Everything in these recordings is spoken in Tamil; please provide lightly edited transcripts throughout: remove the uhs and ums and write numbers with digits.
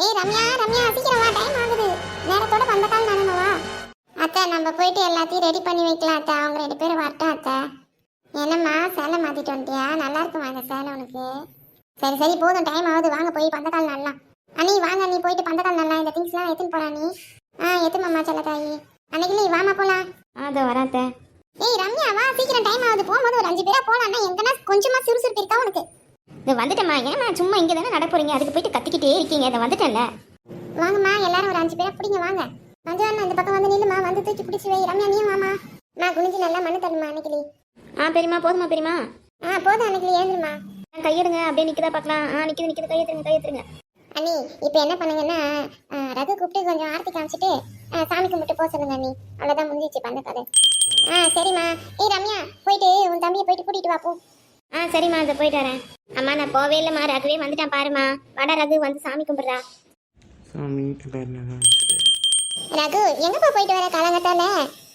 ஏய் ரம்யா ரம்யா சீக்கிரம் வா, டைம் ஆகுது. நேரத்தோட வந்த கால் நானவா. அத்தை நம்ம போயிட்டு எல்லாத்தையும் ரெடி பண்ணி வைக்கலாம் அத்தை. அவங்க 2 பேரும் வரட்டும் அத்தை. என்னம்மா சேலை மாத்திட்டு வந்துட்டியா? நல்லா இருக்குமா இந்த சேலை உனக்கு? சரி சரி போதும், டைம் ஆகுது, வாங்க போய் பந்தக்கால் நடலாம். அண்ணி வாங்க, நீ போயிட்டு பந்தக்கால் நடலாம். இந்த திங்ஸ்லாம் எடுத்துன்னு போறா நீ. எத்துமாம்மா செல்லத்தாயி. அன்னைக்கு நீ வாமா போலாம். அதோ வராத்த. ஏய் ரம்யா வா, சீக்கிரம் டைம் ஆகுது. போகும்போது ஒரு 5 பேரா போலாம்னா எங்கன்னா கொஞ்சமா சுறுசுறுப்பு இருக்கா உனக்கு? இது வந்துட்டேம்மா. ஏன்னா சும்மா இங்கே தானே நட போறீங்க, அதுக்கு போயிட்டு கத்திக்கிட்டே இருக்கீங்க. இதை வந்துட்டேன்ல. வாங்கம்மா எல்லாரும் ஒரு 5 பேரா பிடிங்க வாங்க. மஞ்சள் இந்த பக்கம் வந்து நில்லுமா, வந்து தூக்கி பிடிச்சி வை. ரம்யா நீயும் வாமா. நான் குனிஞ்சு நல்லா மண்ணு தள்ளுமா அன்னைக்கு. பெரியம்மா போதுமா பெரியம்மா? போதும் அன்னைக்கு, ஏந்துருமா. கையெடுங்க, அப்படியே நிற்கதா பார்க்கலாம். நிற்கிது நிற்கிது, கையெடுத்துருங்க. அண்ணி இப்போ என்ன பண்ணுங்கன்னா, ரகு கூப்பிட்டு கொஞ்சம் ஆர்த்தி காமிச்சிட்டு சாமி கும்பிட்டு போக சொல்லுங்க அண்ணி. அவ்வளோதான் முடிஞ்சிச்சு பண்ண கதை. சரிம்மா. ஏய் ரம்யா போயிட்டு உன் தம்பியை போயிட்டு கூட்டிட்டு வா போ. சரிம்மா, இதை போயிட்டு வரேன். அம்மா நான் போவே இல்லைம்மா, ரகுவே வந்துட்டான் பாருமா. வாடா ரகு, வந்து சாமி கும்பிட்றா. சாமி ரகு எங்கப்பா போயிட்டு வர காலங்கத்தால?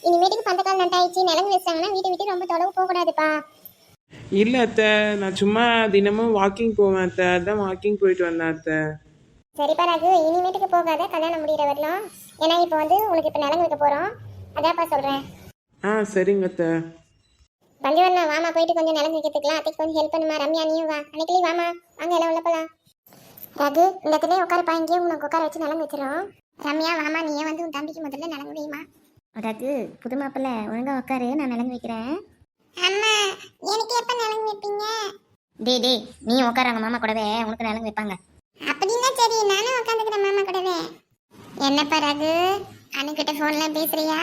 இனிமேட்டுக்கு பந்தக்கால் நட்டாயிடுச்சு, நிலங்கு வச்சாங்கன்னா வீட்டை விட்டு ரொம்ப தொலைவு போகக்கூடாதுப்பா. இல்லை அத்தை, நான் சும்மா தினமும் வாக்கிங் போவேன் அத்தை. அதான் வாக்கிங் போயிட்டு வந்தேன் அத்தை. சரிப்பா ரகு, இனிமேட்டுக்கு போகாத, கல்யாணம் முடிகிற வரலாம். ஏன்னா இப்போ வந்து உனக்கு இப்போ நிலங்கு வைக்க போகிறோம், அதான்ப்பா சொல்கிறேன். சரிங்க அத்தை. பஞ்சவர்ணா வாமா, போயிட்டு கொஞ்சம் நிலங்கு வைக்கிறதுக்கலாம். அத்தைக்கு கொஞ்சம் ஹெல்ப் பண்ணுமா. ரம்யா நீயும் வா. அன்னைக்கு வாமா, வாங்க எல்லாம் உள்ள போகலாம். ரகு இந்த இடத்துல உட்காரப்பா, இங்கேயே உனக்கு உட்கார வச்சு நிலங்கு வச்சிடும். ரம்யா வாமா, நீயே வந்து உன் தம்பிக்கு முதல்ல நிலங்கு வைமா. ரகு புது மாப்பிள்ள, ஒழுங்கா உட்காரு, நான் நிலங்கு வைக்கிறேன். அம்மா எனக்கு எப்ப நிலங்கு வைப்பீங்க? டே நீ உட்காராங்க, மாமா கூடவே உனக்கு நிலங்கு வைப்பாங்க. அப்படின்னா சரி, நானும் உட்காந்துக்கிறேன் மாமா கூடவே. என்னப்பா ரகு, அன்னைக்கிட்ட ஃபோன்லாம் பேசுறியா?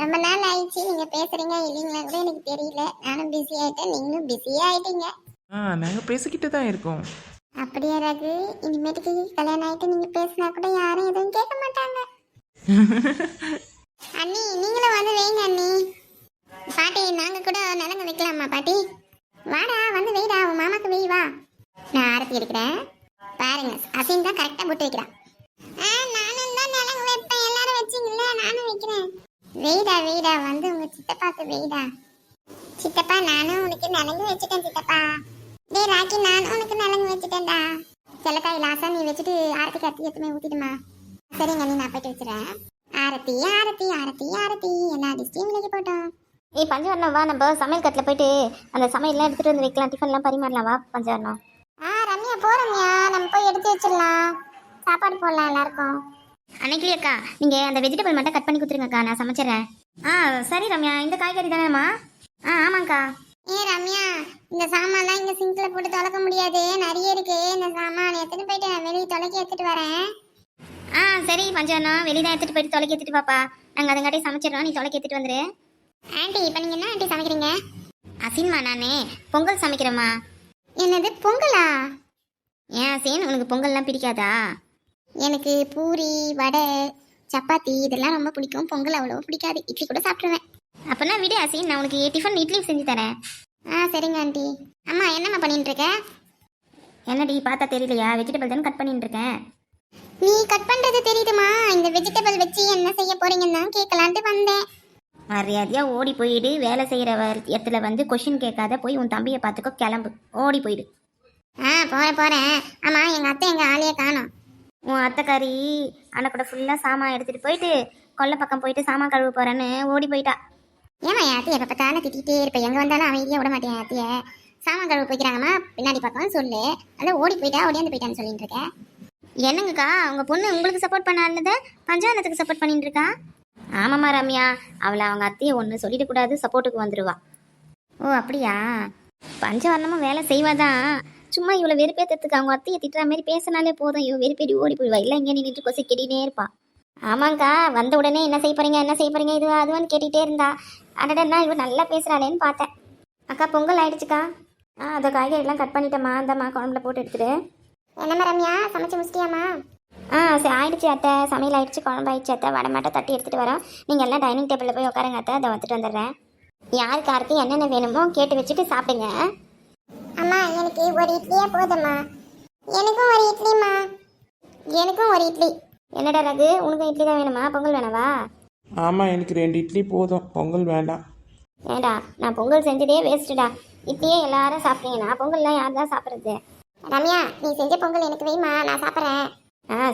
ரொம்ப நாள் ஆயிடுச்சு, நீங்க பேசுறீங்க இல்லைங்களா கூட எனக்கு தெரியல. நானும் பிஸி ஆயிட்டேன், நீங்களும் பிஸியா ஆயிட்டீங்க. நாங்கள் பேசிக்கிட்டு தான் இருக்கோம். அப்படியா ரகு? இனிமேட்டுக்கு கல்யாணம் ஆயிட்டு நீங்க பேசினா கூட யாரும் எதுவும் கேட்க மாட்டாங்க. அண்ணி நீங்களும் வந்து வைங்க அண்ணி. பாட்டி நாங்க கூட நிலங்க வைக்கலாமா பாட்டி? வாடா வந்து வெய்டா, உன் மாமாக்கு வெய் வா. நான் ஆரத்தி எடுக்கிறேன் பாருங்க. அசின் தான் கரெக்டா போட்டு வைக்கிறான். நானும் தான் நிலங்க வைப்பேன், எல்லாரும் வச்சிங்களா நானும் வைக்கிறேன். வெய்டா வெய்டா, வந்து உங்க சித்தப்பாக்கு வெய்டா. சித்தப்பா நானும் உனக்கு நிலங்கு வச்சுட்டேன் சித்தப்பா. டேய் ராக்கி, நானும் உனக்கு நிலங்கு வச்சுட்டேன்டா. செல்லக்காய் லாசா நீ வச்சுட்டு ஆரத்தி கத்தி எத்துமே ஊத்திடுமா. சரிங்க நீ, நான் போயிட்டு வச்சுறேன். ஆரத்தி ஆரத்தி ஆரத்தி ஆரத்தி, எல்லா டிஸ்டையும் விலைக்கு போட்டோம். பஞ்சவர்ணம் வா, நம்ம சமையல் கட்டில் போயிட்டு அந்த சமையல்லாம் எடுத்துகிட்டு வந்து வைக்கலாம், டிஃபன்லாம் பரிமாறலாம். வா பஞ்சவர்ணம். ரம்யா போ ரம்யா, நம்ம போய் எடுத்து வச்சிடலாம், சாப்பாடு போடலாம் எல்லாருக்கும். அன்னைக்கு அக்கா நீங்கள் அந்த வெஜிடபிள் மட்டும் கட் பண்ணி கொடுத்துருங்கக்கா, நான் சமைச்சிடுறேன். சரி ரம்யா, இந்த காய்கறி தானேம்மா? ஆமாங்க்கா. ரம்யா இந்த சாமான்லாம் இங்க சிங்க்ல போட்டு தொலைக்க முடியாது, நிறைய இருக்கு. இந்த சாமான் எடுத்துட்டு போயிட்டு நான் வெளியே தொலைக்கி எடுத்துட்டு வரேன். சரி பஞ்சவர்ணம், வெளியே தான் எடுத்துகிட்டு போயிட்டு தொலைக்கி எடுத்துட்டு பாப்பா. நாங்கள் அதுங்காட்டி சமைச்சிடறோம், நீ தொலைக்கி எடுத்துட்டு வந்துரு. ஆண்டி இப்போ நீங்க என்ன ஆண்டி சமைக்கிறீங்க? அசின்மா, நானே பொங்கல் சமைக்கிறேம்மா. என்னது பொங்கலா? ஏன் அசின், உனக்கு பொங்கல்லாம் பிடிக்காதா? எனக்கு பூரி வடை சப்பாத்தி இதெல்லாம் ரொம்ப பிடிக்கும், பொங்கல் அவ்வளோ பிடிக்காது. இட்லி கூட சாப்பிடுவேன். அப்போனா விடு அசின், நான் உனக்கு டிஃபன் இட்லி செஞ்சு தரேன். சரிங்க ஆண்டி. அம்மா என்னம்மா பண்ணிட்டு இருக்க? என்னடி பார்த்தா தெரியலையா? வெஜிடபிள் தானே கட் பண்ணிட்டு இருக்கேன். நீ கட் பண்றது தெரியுதுமா, இந்த வெஜிடபிள் வச்சு என்ன செய்ய போறீங்கன்னு தான் கேட்கலான்ட்டு வந்தேன். மரியாதையாக ஓடி போயிடு. வேலை செய்கிற இடத்துல வந்து கொஷின் கேட்காத, போய் உன் தம்பியை பார்த்துக்கோ, கிளம்பு, ஓடி போயிடு. போறேன். ஆமா எங்க அத்தை எங்க ஆளையே காணோம். உன் அத்தைக்காரி அண்ணன் கூட ஃபுல்லாக சாமான் எடுத்துகிட்டு போயிட்டு கொல்லை பக்கம் போயிட்டு சாமான் கழுவ போகிறேன்னு ஓடி போயிட்டா. ஏமா என் அத்தையை எப்போ பார்த்தாலும் திட்டிகிட்டே இருப்பேன், எங்கே வந்தாலும் அமைதியாக விட மாட்டேன். என் அத்தையை சாமான் கழுவ போய்க்கிறாங்கம்மா, பின்னாடி பக்கம் சொல்லு. அதான் ஓடி போயிட்டா, ஓடியாந்து போயிட்டான்னு சொல்லிட்டு இருக்கேன். என்னங்கக்கா, உங்கள் பொண்ணு உங்களுக்கு சப்போர்ட் பண்ணாததை பஞ்சாயத்துக்கு சப்போர்ட் பண்ணிட்டு இருக்கா? ஆமாம்மா ரம்யா, அவளை அவங்க அத்தையை ஒன்று சொல்லிடக்கூடாது, சப்போர்ட்டுக்கு வந்துடுவா. ஓ அப்படியா? பஞ்சவர்ணமும் வேலை செய்வாதான், சும்மா இவ்வளோ வெறுப்பேற்றத்துக்கு அவங்க அத்தையை திட்டுற மாதிரி பேசினாலே போதும், இவ வெறுப்பேடி ஓடி போயிடுவா. இல்லை இங்கே நின்றுட்டு கொசை கெட்டினே இருப்பா. ஆமாங்க்கா, வந்த உடனே என்ன செய்ய போறீங்க இதுவா அதுவான்னு கேட்டுகிட்டே இருந்தா. அடடா இவ நல்லா பேசுகிறாளேன்னு பார்த்தேன். அக்கா பொங்கல் ஆயிடுச்சுக்கா. அதை காய்கறிலாம் கட் பண்ணிட்டேம்மா, அந்தம்மா குழம்புல போட்டு எடுத்துட்டு. என்னம்மா ரம்யா சமைச்சு முடிச்சிட்டியாம்மா? சரி ஆயிடுச்சு அத்தை, சமையல் ஆயிடுச்சு, குழம்பு ஆயிடுச்சு அத்தை. வடை மட்டும் தட்டி எடுத்துகிட்டு வரோம், நீங்கள் எல்லாம் டைனிங் டேபிளில் போய் உட்காருங்க அத்தை, அதை வந்துட்டு வந்துடுறேன். யாருக்கு யாருக்கு என்னென்ன வேணுமோ கேட்டு வச்சுட்டு சாப்பிடுங்க. அம்மா எனக்கு ஒரு இட்லியே போதும்மா. எனக்கும் ஒரு இட்லிம்மா. எனக்கும் ஒரு இட்லி. என்னடா ரகு, உனக்கு இட்லி தான் வேணுமா? பொங்கல் வேணாவா? ஆமாம், எனக்கு 2 இட்லி போதும், பொங்கல் வேண்டாம். ஏண்டா, நான் பொங்கல் செஞ்சதே வேஸ்ட்டுடா. இட்லியே எல்லாரும் சாப்பிட்டீங்கன்னா பொங்கல்லாம் யார் தான் சாப்பிட்றது? ரம்யா நீ செஞ்ச பொங்கல் எனக்கு வேணுமா, நான் சாப்பிட்றேன்.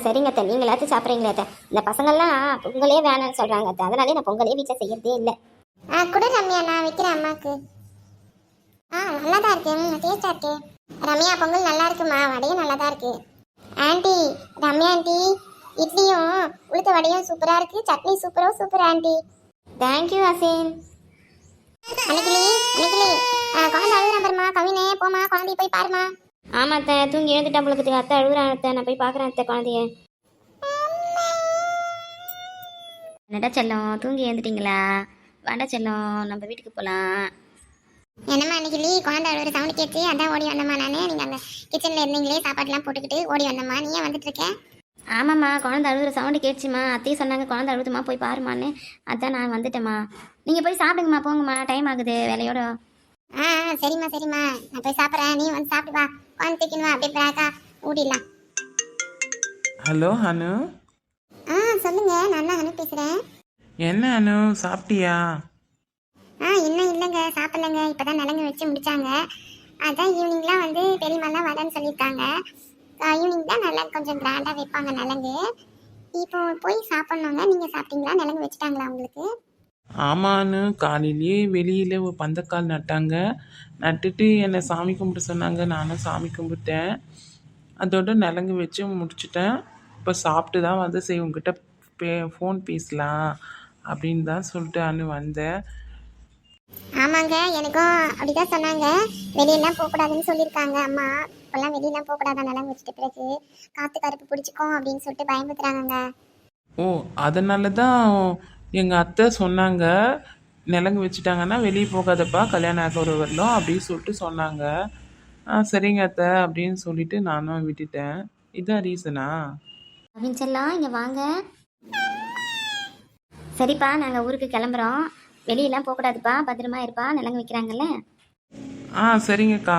சரிங்க அத்தை, நீங்களாச்சும் சாப்பிட்றீங்களே அத்தை. இந்த பசங்கள்லாம் பொங்கலே வேணாம்னு சொல்கிறாங்க அத்தை, அதனாலே நான் பொங்கலே வீட்டில் செய்யறதே இல்லை. குடு ரம்யா, நான் வைக்கிறேன் அம்மாக்கு. நல்லா தான் இருக்கு, டேஸ்டா இருக்கு. ரம்யா, பொங்கல் நல்லா இருக்குமா, வடையும் நல்லா தான் இருக்கு. ஆண்டி, ரம்யா ஆண்டி, இட்லியும் உளுத்த வடையும் சூப்பரா இருக்கு, சட்னி சூப்பர் ஆண்டி. தேங்க்யூ அசின். அன்னைக்கிளி குழந்தை அழுகுறான் பாருமா, கவினே போமா குழந்தைய போய் பாருமா. ஆமாம் அத்தை, தூங்கி எழுந்துட்டா உங்களுக்கு அத்தை அழுகுறான் அத்தை, நான் போய் பார்க்குறேன் அத்தை குழந்தைய. என்னடா செல்லம், தூங்கி எழுந்துட்டீங்களா? வாண்டா செல்லம், நம்ம வீட்டுக்கு போகலாம். என்னம்மா அன்னைக்கிளி, குழந்தை அழுகுற சவுண்ட் கேட்டு அதான் ஓடி வந்தம்மா நானு. நீங்க அங்க கிச்சன்ல இருந்தீங்களே, சாப்பாடுலாம் போட்டுக்கிட்டு ஓடி வந்தம்மா. நீ ஏன் வந்துட்டு இருக்க? ஆமாம்மா, குழந்தை அழுகுற சவுண்டு கேட்டுச்சுமா, அத்தையும் சொன்னாங்க குழந்தை அழுகுதுமா போய் பாருமான்னு, அதான் நான் வந்துட்டேம்மா. நீங்கள் போய் சாப்பிடுங்கம்மா, போங்கம்மா, டைம் ஆகுது வேலையோட. சரிம்மா நான் போய் சாப்பிட்றேன், நீ வந்து சாப்பிட்டு வா. குழந்தை தூக்கின்னு வா, அப்படியே பிராக்கா ஊடிடலாம். ஹலோ அனு. சொல்லுங்க, நான் தான் அனு பேசுறேன். என்ன அனு, சாப்பிட்டியா? இன்னும் இல்லைங்க, சாப்பிடலங்க. இப்பதான் நலங்கு வச்சு முடிச்சாங்க. அதான் ஈவினிங்லாம் வந்து பெரியம்மாலாம் வரேன்னு சொல்லியிருக்காங்க. ஈவினிங் தான் நல்லா கொஞ்சம் கிராண்டா வைப்பாங்க நலங்கு. இப்போ போய் சாப்பிட்ணுங்க. நீங்க சாப்பிட்டீங்களா? நலங்கு வச்சுட்டாங்களா உங்களுக்கு? ஆமான்னு காலையிலேயே வெளியில் ஒரு பந்தக்கால் நட்டாங்க. நட்டுட்டு என்னை சாமி கும்பிட சொன்னாங்க. நானும் சாமி கும்பிட்டேன். அதோட நலங்கு வச்சு முடிச்சிட்டேன். இப்போ சாப்பிட்டு தான் வந்து சரி உங்ககிட்ட ஃபோன் பேசலாம் அப்படின்னு தான் சொல்லிட்டு அனு வந்தேன். ஆமாங்க, எனக்கும் அப்படிதான் சொன்னாங்க. வெளியெல்லாம் போகக்கூடாதுன்னு சொல்லியிருக்காங்க அம்மா. இப்பெல்லாம் வெளியெல்லாம் போகக்கூடாதான் நலங்கு வச்சுட்டு பிறகு காற்று கருப்பு பிடிச்சிக்கும் அப்படின்னு சொல்லிட்டு பயமுறுத்துறாங்க. ஓ, அதனால தான் எங்கள் அத்தை சொன்னாங்க, நலங்கு வச்சுட்டாங்கன்னா வெளியே போகாதப்பா, கல்யாணம் ஆக ஒரு வரலாம் அப்படின்னு சொல்லிட்டு சொன்னாங்க. சரிங்க அத்தை அப்படின்னு சொல்லிட்டு நானும் விட்டுட்டேன். இதான் ரீசனா? அப்படின்னு சொல்லலாம், இங்கே வாங்க. சரிப்பா, நாங்கள் ஊருக்கு கிளம்புறோம். வெளியெல்லாம் போகக்கூடாதுப்பா, பத்திரமா இருப்பா, நலங்கு வைக்கிறாங்கல்ல. சரிங்கக்கா.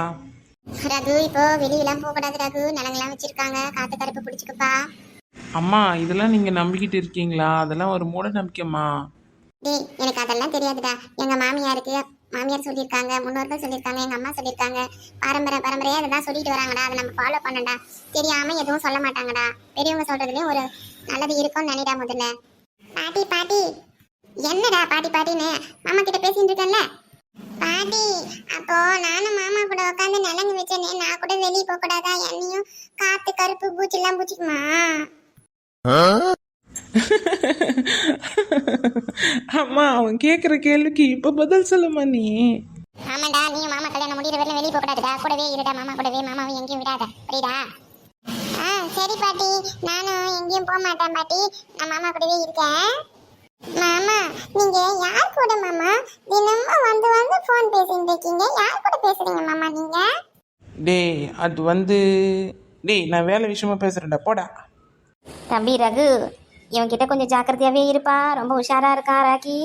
ரகு, இப்போ வெளியெல்லாம் போகக்கூடாது ரகு, நலங்கெல்லாம் வச்சிருக்காங்க, காற்று கருப்பு பிடிச்சிக்குப்பா. அம்மா, இதெல்லாம் நீங்கள் நம்பிக்கிட்டு இருக்கீங்களா? அதெல்லாம் ஒரு மூட நம்பிக்கைம்மா. டேய், எனக்கு அதெல்லாம் தெரியாதுடா. எங்க மாமியார் சொல்லியிருக்காங்க, முன்னோர்கள் சொல்லியிருக்காங்க, எங்க அம்மா சொல்லியிருக்காங்க. பரம்பரையா அதெல்லாம் சொல்லிட்டு வராங்கடா. அதை நம்ம ஃபாலோ பண்ணடா. தெரியாம எதுவும் சொல்ல மாட்டாங்கடா. பெரியவங்க சொல்றதுலயும் ஒரு நல்லது இருக்கும்னு நினைடா. முதல்ல பாட்டி என்னடா பாட்டின்னு மாமா கிட்ட பேசிட்டு இருக்கேன்ல. பாட்டி, அப்போ நானும் மாமா கூட உட்காந்து நலங்கு வச்சேனே, நான் கூட வெளியே போக கூடாதா? என்னையும் காத்து கருப்பு பூச்சிலாம் பூச்சிக்குமா? அம்மா, அவன் கேட்குற கேள்விக்கு இப்போ பதில் சொல்லுமா நீ? ஆமாண்டா, நீ மாமா கல்யாணம் முடிகிற வரல வெளியே போக கூடாதுடா. கூடவே இருடா, மாமா கூடவே. மாமாவை எங்கேயும் விடாத, புரியுதா? சரி பாட்டி, நானும் எங்கேயும் போக மாட்டேன் பாட்டி. நான் மாமா கூடவே இருக்கேன். மாமா, நீங்க யார் கூட மாமா தினமும் வந்து ஃபோன் பேசிட்டு இருக்கீங்க? யார் கூட பேசுறீங்க மாமா நீங்க? டேய், அது டேய், நான் வேலை விஷயமா பேசுறேன்டா, போடா. தம்பி ரகு, இவன்கிட்ட கொஞ்சம் ஜாக்கிரதையாகவே இருப்பா, ரொம்ப உஷாராக இருக்கா ராக்கி.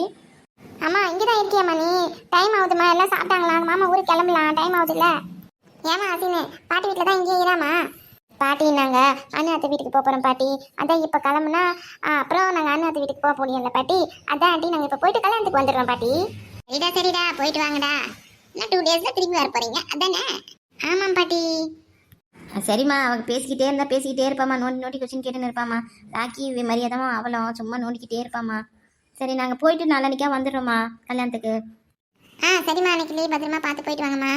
அம்மா, இங்கதான் இருக்கியாம்மா நீ? டைம் ஆகுதுமா, எல்லாம் சாப்பிட்டாங்களா? மாமா ஊருக்கு கிளம்பலாம், டைம் ஆகுதுல்ல. ஏமா அசினு, பாட்டி வீட்டில் தான் இங்கே இராமா? பாட்டி, நாங்கள் அண்ணு அத்தை வீட்டுக்கு போகிறோம் பாட்டி. அதான் இப்போ கிளம்புனா அப்புறம் நாங்கள் அண்ணு அத்தை வீட்டுக்கு போக முடியும்ல பாட்டி. அதான் ஆண்டி, நாங்கள் இப்போ போயிட்டு கல்யாணத்துக்கு வந்துடுறோம் பாட்டி. சரிடா போயிட்டு வாங்கடா. இன்னும் 2 டேஸில் திரும்பி வர போகிறீங்க அதானே? ஆமாம் பாட்டி. சரிம்மா, அவங்க பேசிக்கிட்டே இருப்பாம்மா, நோண்டி கொஸ்டின் கேட்டுன்னு இருப்பாம்மா. ராக்கி மரியாதமாக அவளும் சும்மா நோண்டிக்கிட்டே இருப்பாம்மா. சரி, நாங்கள் போயிட்டு நாளைக்கா வந்துடுறோம்மா கல்யாணத்துக்கு. சரிம்மா, அன்னைக்கு பத்திரமா பார்த்து போயிட்டு வாங்கம்மா.